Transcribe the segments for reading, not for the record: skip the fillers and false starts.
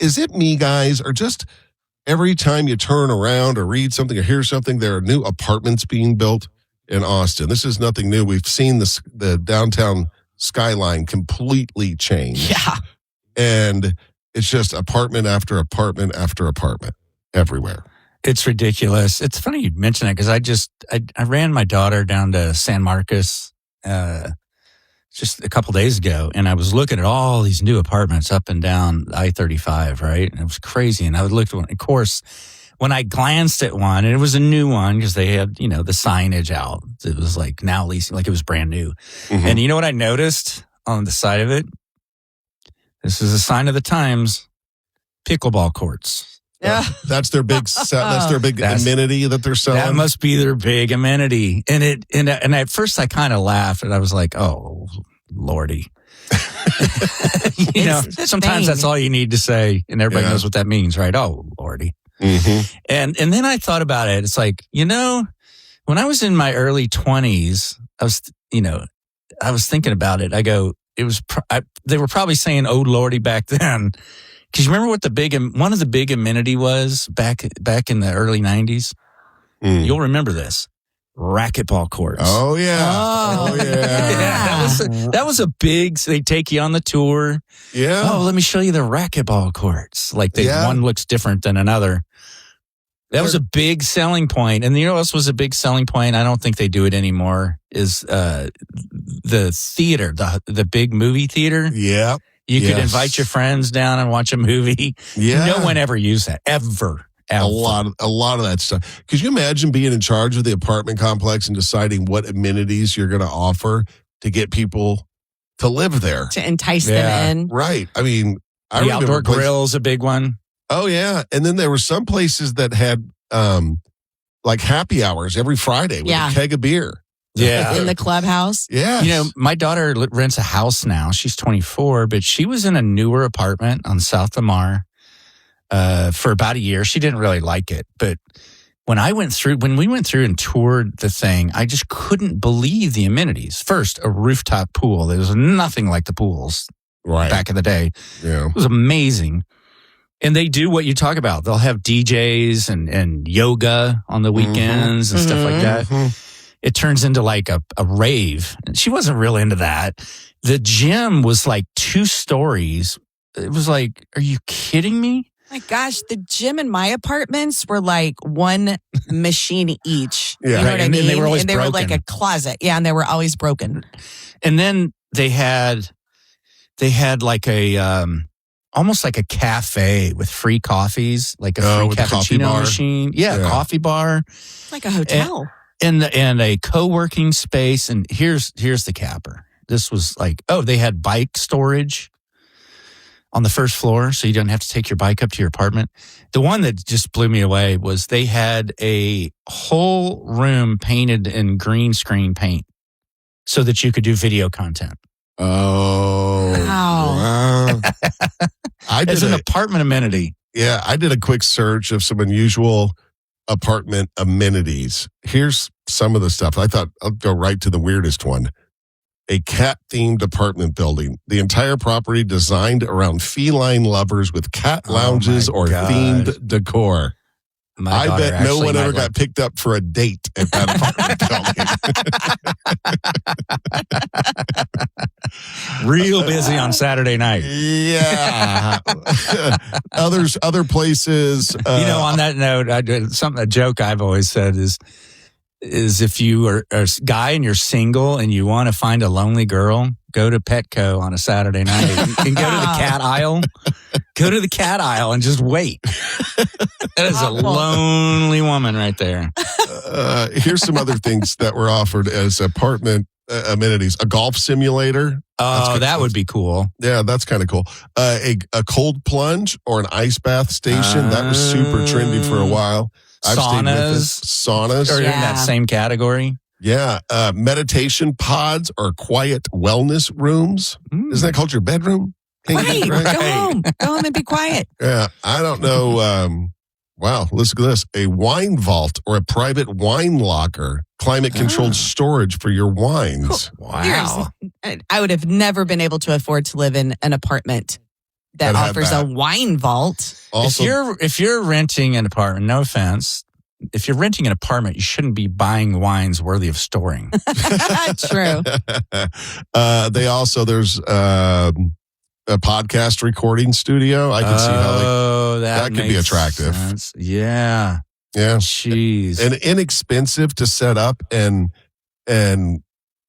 is it me, guys, or just every time you turn around or read something or hear something, there are new apartments being built in Austin. This is nothing new. We've seen the downtown skyline completely change. Yeah. And it's just apartment after apartment after apartment everywhere. It's ridiculous. It's funny you mention it because I ran my daughter down to San Marcos just a couple days ago, and I was looking at all these new apartments up and down I-35, right? And it was crazy. And I looked at one. Of course, when I glanced at one, and it was a new one because they had, the signage out. It was like now leasing, like it was brand new. Mm-hmm. And you know what I noticed on the side of it? This is a sign of the times. Pickleball courts. Yeah, that's their big amenity that they're selling. That must be their big amenity. And at first I kind of laughed and I was like, "Oh, Lordy." Sometimes that's all you need to say, and everybody knows what that means, right? Oh, Lordy. Mm-hmm. And then I thought about it. It's like, when I was in my early 20s, I was thinking about it. I go, they were probably saying "Oh, Lordy" back then. Because you remember what one of the big amenity was back in the early 90s? Mm. You'll remember this. Racquetball courts. Oh, yeah. Oh, yeah. That was a big, they take you on the tour. Yeah. Oh, let me show you the racquetball courts. Like one looks different than another. That was a big selling point. And you know what else was a big selling point? I don't think they do it anymore, is the theater, the big movie theater. Yeah. You could invite your friends down and watch a movie. Yeah. No one ever used that. Ever. A lot of that stuff. Could you imagine being in charge of the apartment complex and deciding what amenities you're going to offer to get people to live there? To entice them in. Right. I mean, the outdoor grill's a big one. Oh, yeah. And then there were some places that had like happy hours every Friday with a keg of beer. Yeah. In the clubhouse. Yeah. My daughter rents a house now. She's 24, but she was in a newer apartment on South Lamar for about a year. She didn't really like it. But when we went through and toured the thing, I just couldn't believe the amenities. First, a rooftop pool. There was nothing like the pools back in the day. Yeah. It was amazing. And they do what you talk about. They'll have DJs and yoga on the weekends and stuff like that. Mm-hmm. It turns into like a rave. And she wasn't real into that. The gym was like 2 stories. It was like, are you kidding me? My gosh, the gym in my apartments were like one machine each. Yeah. You know what I mean? And they were always broken. Were like a closet. Yeah, and they were always broken. And then they had like a almost like a cafe with free coffees, like a free cappuccino machine. Yeah, coffee bar. Like a hotel. And a co-working space. And here's the capper. This was like, they had bike storage on the first floor, so you don't have to take your bike up to your apartment. The one that just blew me away was they had a whole room painted in green screen paint so that you could do video content. Oh, wow. As an apartment amenity. Yeah, I did a quick search of some unusual apartment amenities. Here's some of the stuff. I thought I'll go right to the weirdest one. A cat-themed apartment building. The entire property designed around feline lovers with cat lounges or themed decor. I bet no one ever got picked up for a date at that apartment building. Real busy on Saturday night. Yeah. Other places. On that note, a joke I've always said is if you are a guy and you're single and you want to find a lonely girl, go to Petco on a Saturday night and go to the cat aisle. Go to the cat aisle and just wait. That is a lonely woman right there. Here's some other things that were offered as apartment amenities. A golf simulator. Oh, that would be cool. Yeah, that's kind of cool. A cold plunge or an ice bath station. That was super trendy for a while. Saunas. Or in that same category. Yeah. Meditation pods or quiet wellness rooms. Isn't that called your bedroom? Right. Go home and be quiet. Yeah. I don't know. Wow. Listen to this. A wine vault or a private wine locker. Climate-controlled storage for your wines. Cool. Wow. I would have never been able to afford to live in an apartment that had offers that. a wine vault. Also, if you're renting an apartment, no offense, if you're renting an apartment, you shouldn't be buying wines worthy of storing. True. There's a podcast recording studio. I can see how that could be makes attractive. sense. Yeah. Yeah. Jeez. And inexpensive to set up and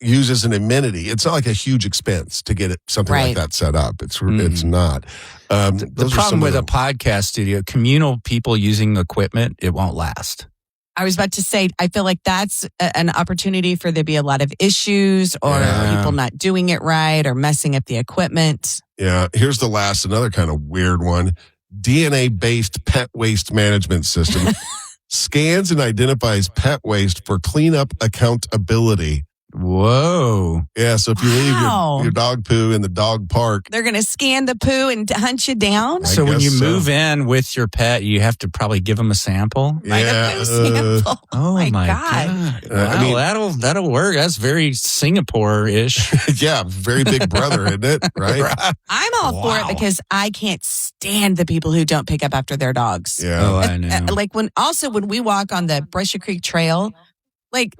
use as an amenity. It's not like a huge expense to get something like that set up. It's not. The problem with a podcast studio, communal people using equipment, it won't last. I was about to say, I feel like that's an opportunity for there to be a lot of issues or people not doing it right or messing up the equipment. Yeah. Here's another kind of weird one. DNA-based pet waste management system scans and identifies pet waste for cleanup accountability. Whoa. Yeah, so if you leave your dog poo in the dog park, they're going to scan the poo and hunt you down? So when you move in with your pet, you have to probably give them a sample? Like a poo sample. Oh my God. Wow, that'll work. That's very Singapore-ish. Yeah, very big brother, isn't it? Right? I'm all for it because I can't stand the people who don't pick up after their dogs. Yeah. Oh, I know. Like when we walk on the Brushy Creek Trail, like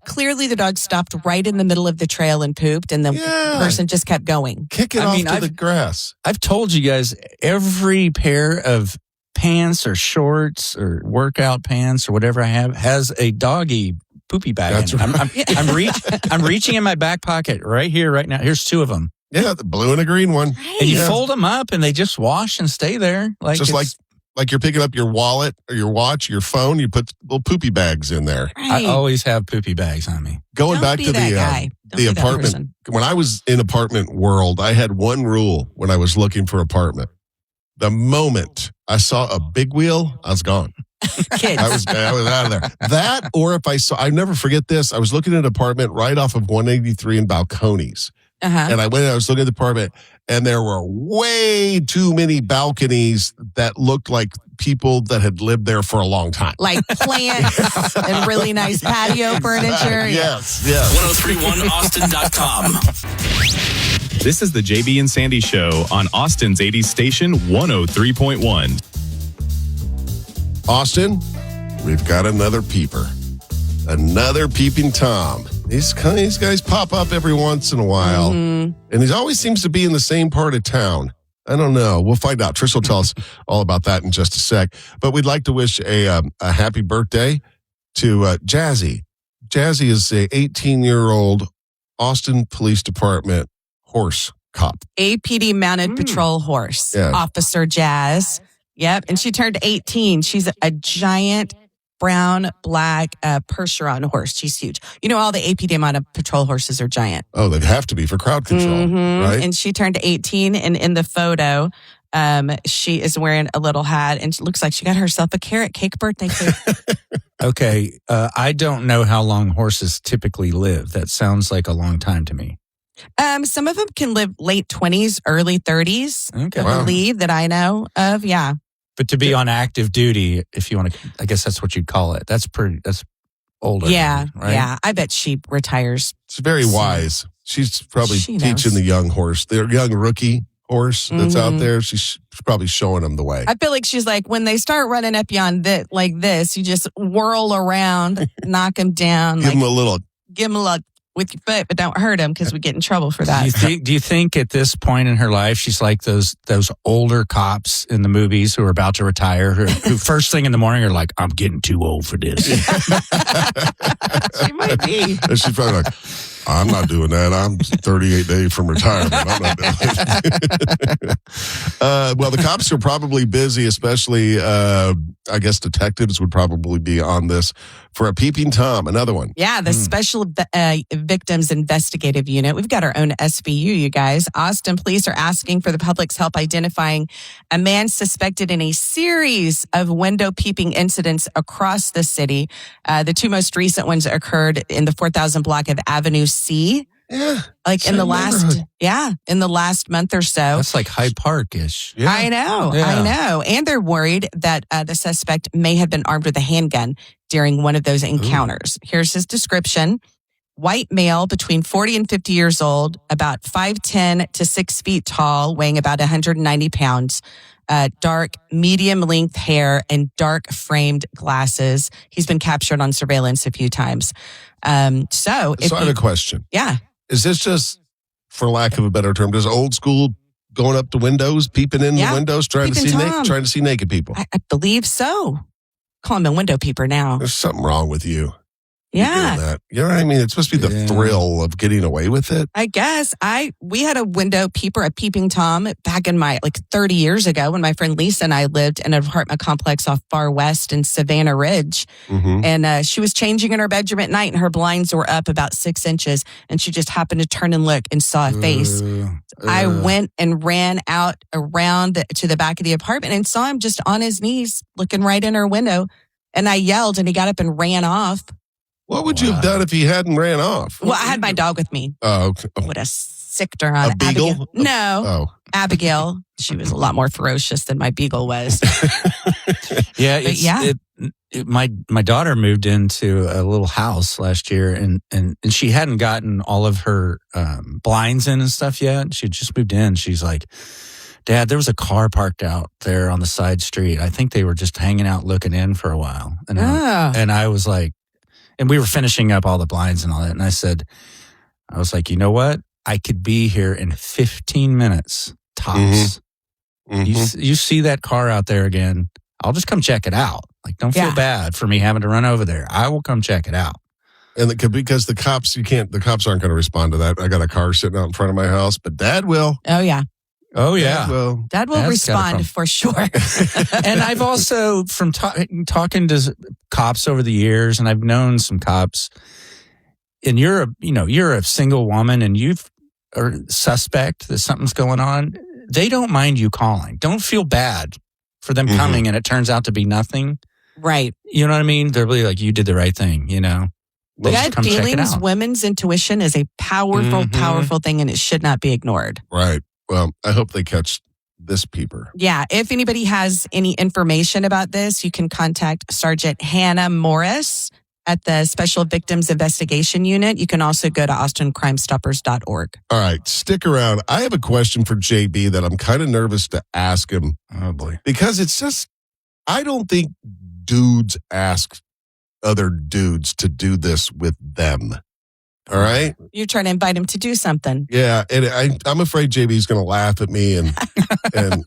clearly the dog stopped right in the middle of the trail and pooped, and the person just kept going. Kick it off to the grass. I've told you guys, every pair of pants or shorts or workout pants or whatever I have has a doggy poopy bag. That's in it. I'm reaching in my back pocket right here, right now. Here's 2 of them. Yeah, the blue and a green one. Right. And you fold them up, and they just wash and stay there. Like you're picking up your wallet or your watch, your phone, you put little poopy bags in there. Right. I always have poopy bags on me. Going back to the apartment, when I was in apartment world, I had one rule when I was looking for apartment. The moment I saw a big wheel, I was gone. Kids. I was out of there. That, or if I never forget this, I was looking at an apartment right off of 183 in Balcones. And I was looking at the apartment, and there were way too many balconies that looked like people that had lived there for a long time. Like plants and really nice patio furniture. Yes. 1031austin.com. This is the JB and Sandy Show on Austin's 80s station 103.1. Austin, we've got another peeper. Another peeping Tom. These guys pop up every once in a while, and he always seems to be in the same part of town. I don't know. We'll find out. Trish will tell us all about that in just a sec. But we'd like to wish a happy birthday to Jazzy. Jazzy is a 18-year-old Austin Police Department horse cop. APD mounted patrol horse. Officer Jazz. Yep. And she turned 18. She's a giant brown, black Percheron horse. She's huge. You know, all the APD mounted patrol horses are giant. Oh, they have to be for crowd control, right? And she turned 18, and in the photo, she is wearing a little hat, and it looks like she got herself a carrot cake birthday cake. Okay, I don't know how long horses typically live. That sounds like a long time to me. Some of them can live late 20s, early 30s. Okay. I believe that I know of, yeah. But to be on active duty, if you want to, I guess that's what you'd call it. That's older. Yeah, right? yeah. I bet she retires. It's very wise. She's probably teaching the young horse, the young rookie horse that's out there. She's probably showing them the way. I feel like she's like, when they start running up you on like this, you just whirl around, knock them down. Give them a little with your foot, but don't hurt them because we get in trouble for that. Do you think at this point in her life she's like those older cops in the movies who are about to retire, who first thing in the morning are like, I'm getting too old for this? She might be. And she's probably like, I'm not doing that. I'm 38 days from retirement. I'm not doing it. Well, the cops are probably busy, especially, I guess detectives would probably be on this for a peeping Tom, another one. Yeah, the Special Victims Investigative Unit. We've got our own SVU, you guys. Austin police are asking for the public's help identifying a man suspected in a series of window peeping incidents across the city. The 2 most recent ones occurred in the 4000 block of Avenue C. Yeah. Like in the last month or so. That's like Hyde Park-ish. Yeah. I know. And they're worried that the suspect may have been armed with a handgun during one of those encounters. Here's his description. white male between 40 and 50 years old, about 5'10" to 6 feet tall, weighing about 190 pounds. Dark, medium length hair and dark framed glasses. He's been captured on surveillance a few times. So I have a question. Yeah. Is this just, for lack of a better term, just old school going up to windows, peeping in the windows, trying to see naked people? I believe so. Call him a window peeper now. There's something wrong with you. Yeah. That. You know what I mean? It's supposed to be the thrill of getting away with it. I guess. We had a window peeper, a peeping Tom, back in my 30 years ago when my friend Lisa and I lived in an apartment complex off Far West in Savannah Ridge. Mm-hmm. And she was changing in her bedroom at night and her blinds were up about 6 inches and she just happened to turn and look and saw a face. I went and ran out around to the back of the apartment and saw him just on his knees looking right in her window. And I yelled and he got up and ran off. What would you have done if he hadn't ran off? Well, I had my dog with me. Oh, okay. Would have sicked her on A beagle? Abigail. No. Oh. Abigail. She was a lot more ferocious than my beagle was. Yeah, my daughter moved into a little house last year, and she hadn't gotten all of her blinds in and stuff yet. She just moved in. She's like, Dad, there was a car parked out there on the side street. I think they were just hanging out looking in for a while. And I was like, and we were finishing up all the blinds and all that. And I was like, you know what? I could be here in 15 minutes tops. Mm-hmm. You see that car out there again, I'll just come check it out. Like, don't feel bad for me having to run over there. I will come check it out. And because the cops aren't going to respond to that. I got a car sitting out in front of my house, but Dad will. Oh, yeah. Oh, yeah. Dad will respond for sure. And I've also, from talking to cops over the years, and I've known some cops, and you're a single woman and you've a suspect that something's going on, they don't mind you calling. Don't feel bad for them coming and it turns out to be nothing. Right. You know what I mean? They're really like, you did the right thing, you know? Gut feelings, women's intuition is a powerful, powerful thing and it should not be ignored. Right. Well, I hope they catch this peeper. Yeah. If anybody has any information about this, you can contact Sergeant Hannah Morris at the Special Victims Investigation Unit. You can also go to austincrimestoppers.org. All right. Stick around. I have a question for JB that I'm kind of nervous to ask him. Oh, boy. Because it's just, I don't think dudes ask other dudes to do this with them. All right. You're trying to invite him to do something. Yeah. And I'm afraid JB's going to laugh at me and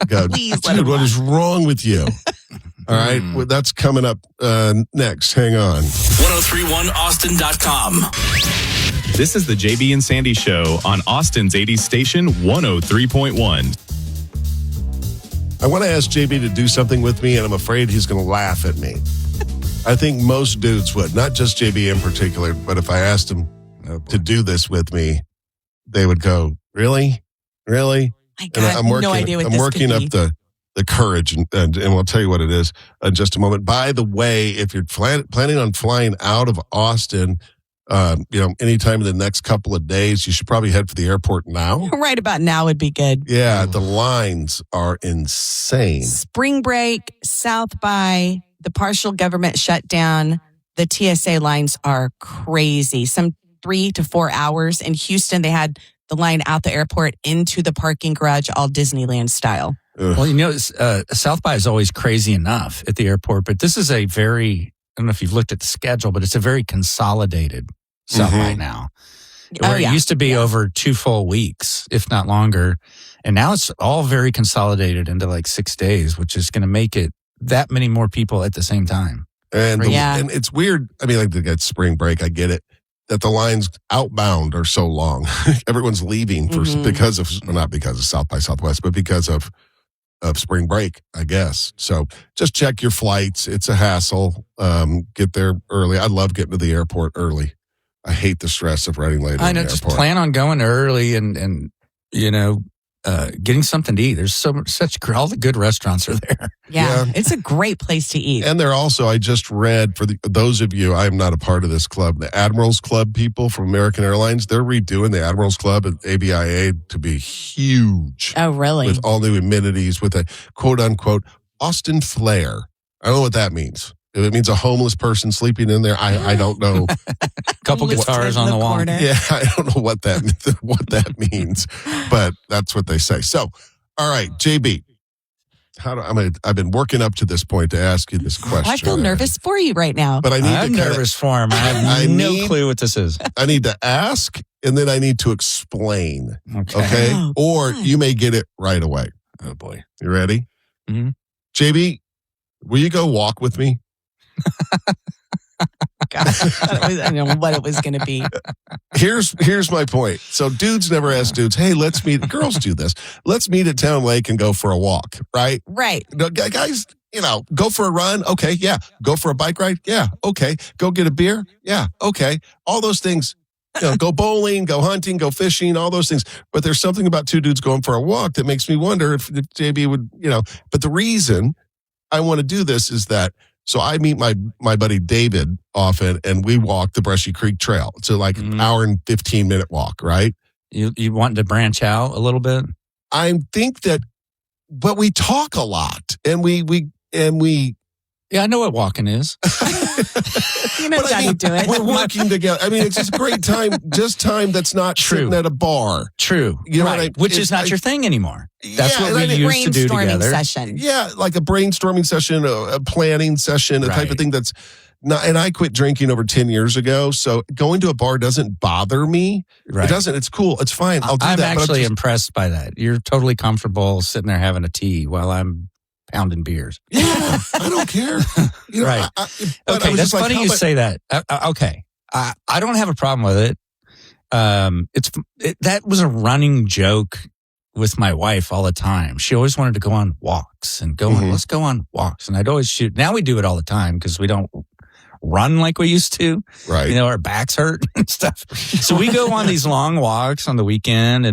go, dude, what is wrong with you? All right. Well, that's coming up next. Hang on. 1031austin.com. This is the JB and Sandy Show on Austin's 80s station 103.1. I want to ask JB to do something with me, and I'm afraid he's going to laugh at me. I think most dudes would, not just JB in particular, but if I asked him to do this with me, they would go, really? Really? My God, I have no idea what I'm this working could up be. the courage, and we'll tell you what it is in just a moment. By the way, if you're planning on flying out of Austin, anytime in the next couple of days, you should probably head for the airport now. Right about now would be good. Yeah, the lines are insane. Spring break, South by, the partial government shutdown, the TSA lines are crazy. Some 3 to 4 hours. In Houston, they had the line out the airport into the parking garage, all Disneyland style. Ugh. Well, South by is always crazy enough at the airport, but this is I don't know if you've looked at the schedule, but it's a very consolidated South by now. Where it used to be over 2 full weeks, if not longer. And now it's all very consolidated into like 6 days, which is going to make it that many more people at the same time. And it's weird. I mean, like they get spring break. I get it. That the lines outbound are so long. Everyone's leaving not because of South by Southwest, but because of spring break, I guess. So just check your flights. It's a hassle. Get there early. I love getting to the airport early. I hate the stress of running late. I know. Just plan on going early and getting something to eat. There's all the good restaurants are there. Yeah, it's a great place to eat. And they're also, I just read for those of you, I am not a part of this club, the Admirals Club people from American Airlines, they're redoing the Admirals Club at ABIA to be huge. Oh, really? With all new amenities, with a quote unquote Austin flair. I don't know what that means. If it means a homeless person sleeping in there, I don't know. Couple guitars on the wall. corner. Yeah, I don't know what that means, but that's what they say. So, all right, JB, I've been working up to this point to ask you this question. I feel nervous for you right now. But I'm nervous for him. I have no clue what this is. I need to ask, and then I need to explain. Okay. Oh, Or God. you may get it right away. Oh, boy. You ready? Mhm. JB, will you go walk with me? God, I don't know what it was going to be. Here's my point. So dudes never ask dudes, hey, let's meet. Girls do this. Let's meet at Town Lake and go for a walk, right? Right. No, guys, go for a run. Okay, yeah. Go for a bike ride. Yeah, okay. Go get a beer. Yeah, okay. All those things. Go bowling, go hunting, go fishing, all those things. But there's something about two dudes going for a walk that makes me wonder if JB would, But the reason I want to do this is that, so I meet my buddy David often, and we walk the Brushy Creek Trail. It's like an hour and 15-minute walk, right? You want to branch out a little bit? I think that, but we talk a lot, and we. Yeah, I know what walking is. You know how to do it. We're working together. I mean, it's just great time, that's not sitting at a bar. True. You know right. Which is not your thing anymore. That's what we used to do brainstorming together. session. Yeah, like a brainstorming session, a planning session, a type of thing that's not. And I quit drinking over 10 years ago, so going to a bar doesn't bother me. Right. It doesn't. It's cool. It's fine. I'll do I'm that. actually impressed by that. You're totally comfortable sitting there having a tea while I'm pounding beers. Yeah, I don't care. Right. Okay, that's funny you say that. Okay. I don't have a problem with it. That was a running joke with my wife all the time. She always wanted to go on walks and let's go on walks. And I'd always shoot. Now we do it all the time because we don't run like we used to. Right. Our backs hurt and stuff. So we go on these long walks on the weekend,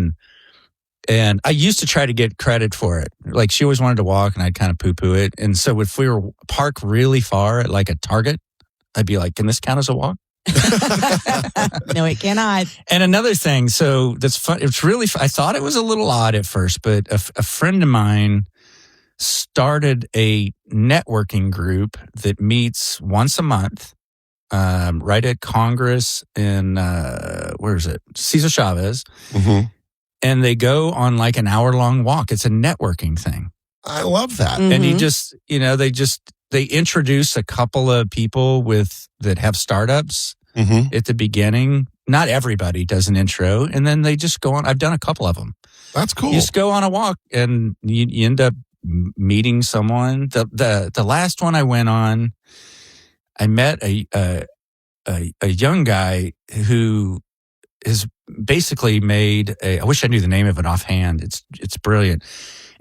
and I used to try to get credit for it. Like, she always wanted to walk, and I'd kind of poo-poo it. And so if we were parked really far at like a Target, I'd be like, can this count as a walk? No, it cannot. And another thing, so that's fun. It's really, I thought it was a little odd at first, but a friend of mine started a networking group that meets once a month, right at Congress in, where is it? Cesar Chavez. Mm-hmm. And they go on like an hour-long walk. It's a networking thing. I love that. Mm-hmm. And they introduce a couple of people that have startups at the beginning. Not everybody does an intro, and then they just go on. I've done a couple of them. That's cool. You just go on a walk, and you end up meeting someone. The last one I went on, I met a young guy who has basically made I wish I knew the name of it offhand. It's brilliant.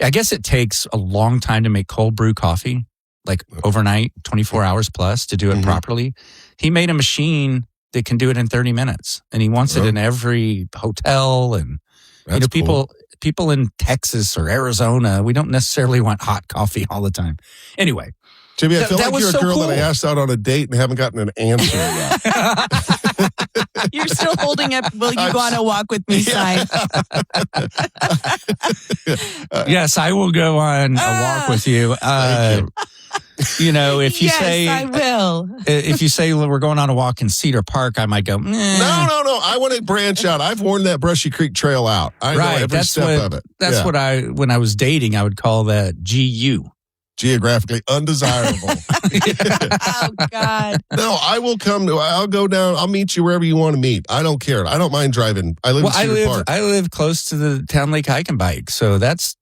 I guess it takes a long time to make cold brew coffee, like overnight, 24 hours plus to do it properly. He made a machine that can do it in 30 minutes, and he wants it in every hotel. And people in Texas or Arizona, we don't necessarily want hot coffee all the time. Anyway, Jimmy, I feel that like was you're a so girl cool. that I asked out on a date and haven't gotten an answer yet. You're still holding up, will you go on a walk with me sign? Yes, I will go on a walk with you. If you say I will. If you say we're going on a walk in Cedar Park, I might go. No. I want to branch out. I've worn that Brushy Creek Trail out. I know every step of it. That's what when I was dating, I would call that GU. Geographically undesirable. Oh, God. No, I will I'll go down. I'll meet you wherever you want to meet. I don't care. I don't mind driving. I live in Cedar Park. I live close to the Town Lake Hike and Bike, so that's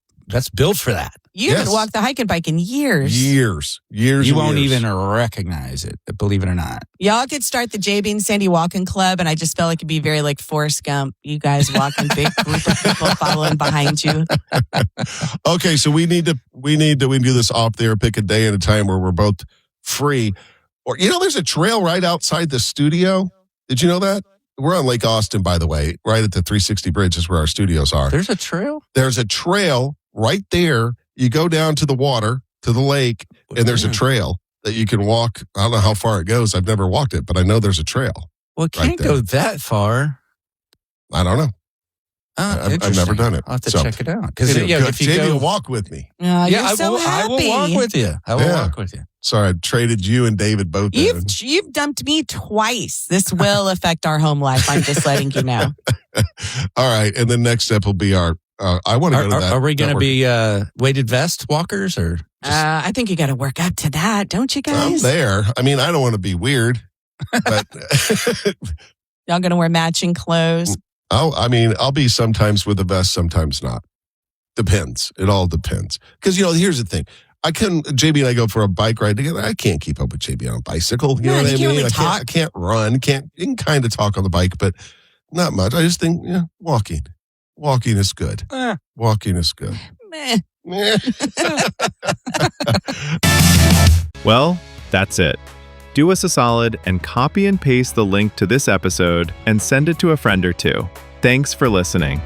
built for that. You haven't walked the hike and bike in years. Years. You won't even recognize it, believe it or not. Y'all could start the JB and Sandy Walking Club, and I just felt like it'd be very like Forrest Gump. You guys walking, big group of people following behind you. Okay, so we do this off there, pick a day and a time where we're both free. Or there's a trail right outside the studio. Did you know that? We're on Lake Austin, by the way, right at the 360 bridge is where our studios are. There's a trail? There's a trail right there. You go down to the water, to the lake, and there's a trail that you can walk. I don't know how far it goes. I've never walked it, but I know there's a trail. Well, it can't go that far. I don't know. I've never done it. I'll have to So, check it out. Because anyway, if you JB go, will walk with me. Oh, you're I so will. happy. I will walk with you. I will Yeah. walk with you. Sorry, I traded you and David both in. You've dumped me twice. This will affect our home life. I'm just letting you know. All right, and the next step will be our. I want to go to that. Are we going to network. be weighted vest walkers or? I think you got to work up to that, don't you I'm guys? there. I mean, I don't want to be weird, but Y'all going to wear matching clothes? I'll be sometimes with a vest, sometimes not. Depends. It all depends. Because, here's the thing. JB and I go for a bike ride together. I can't keep up with JB on a bicycle. You know what I mean? Really I can't run. You can kind of talk on the bike, but not much. I just think, walking. Walking is good. Walking is good. Meh. Meh. Well, that's it. Do us a solid and copy and paste the link to this episode and send it to a friend or two. Thanks for listening.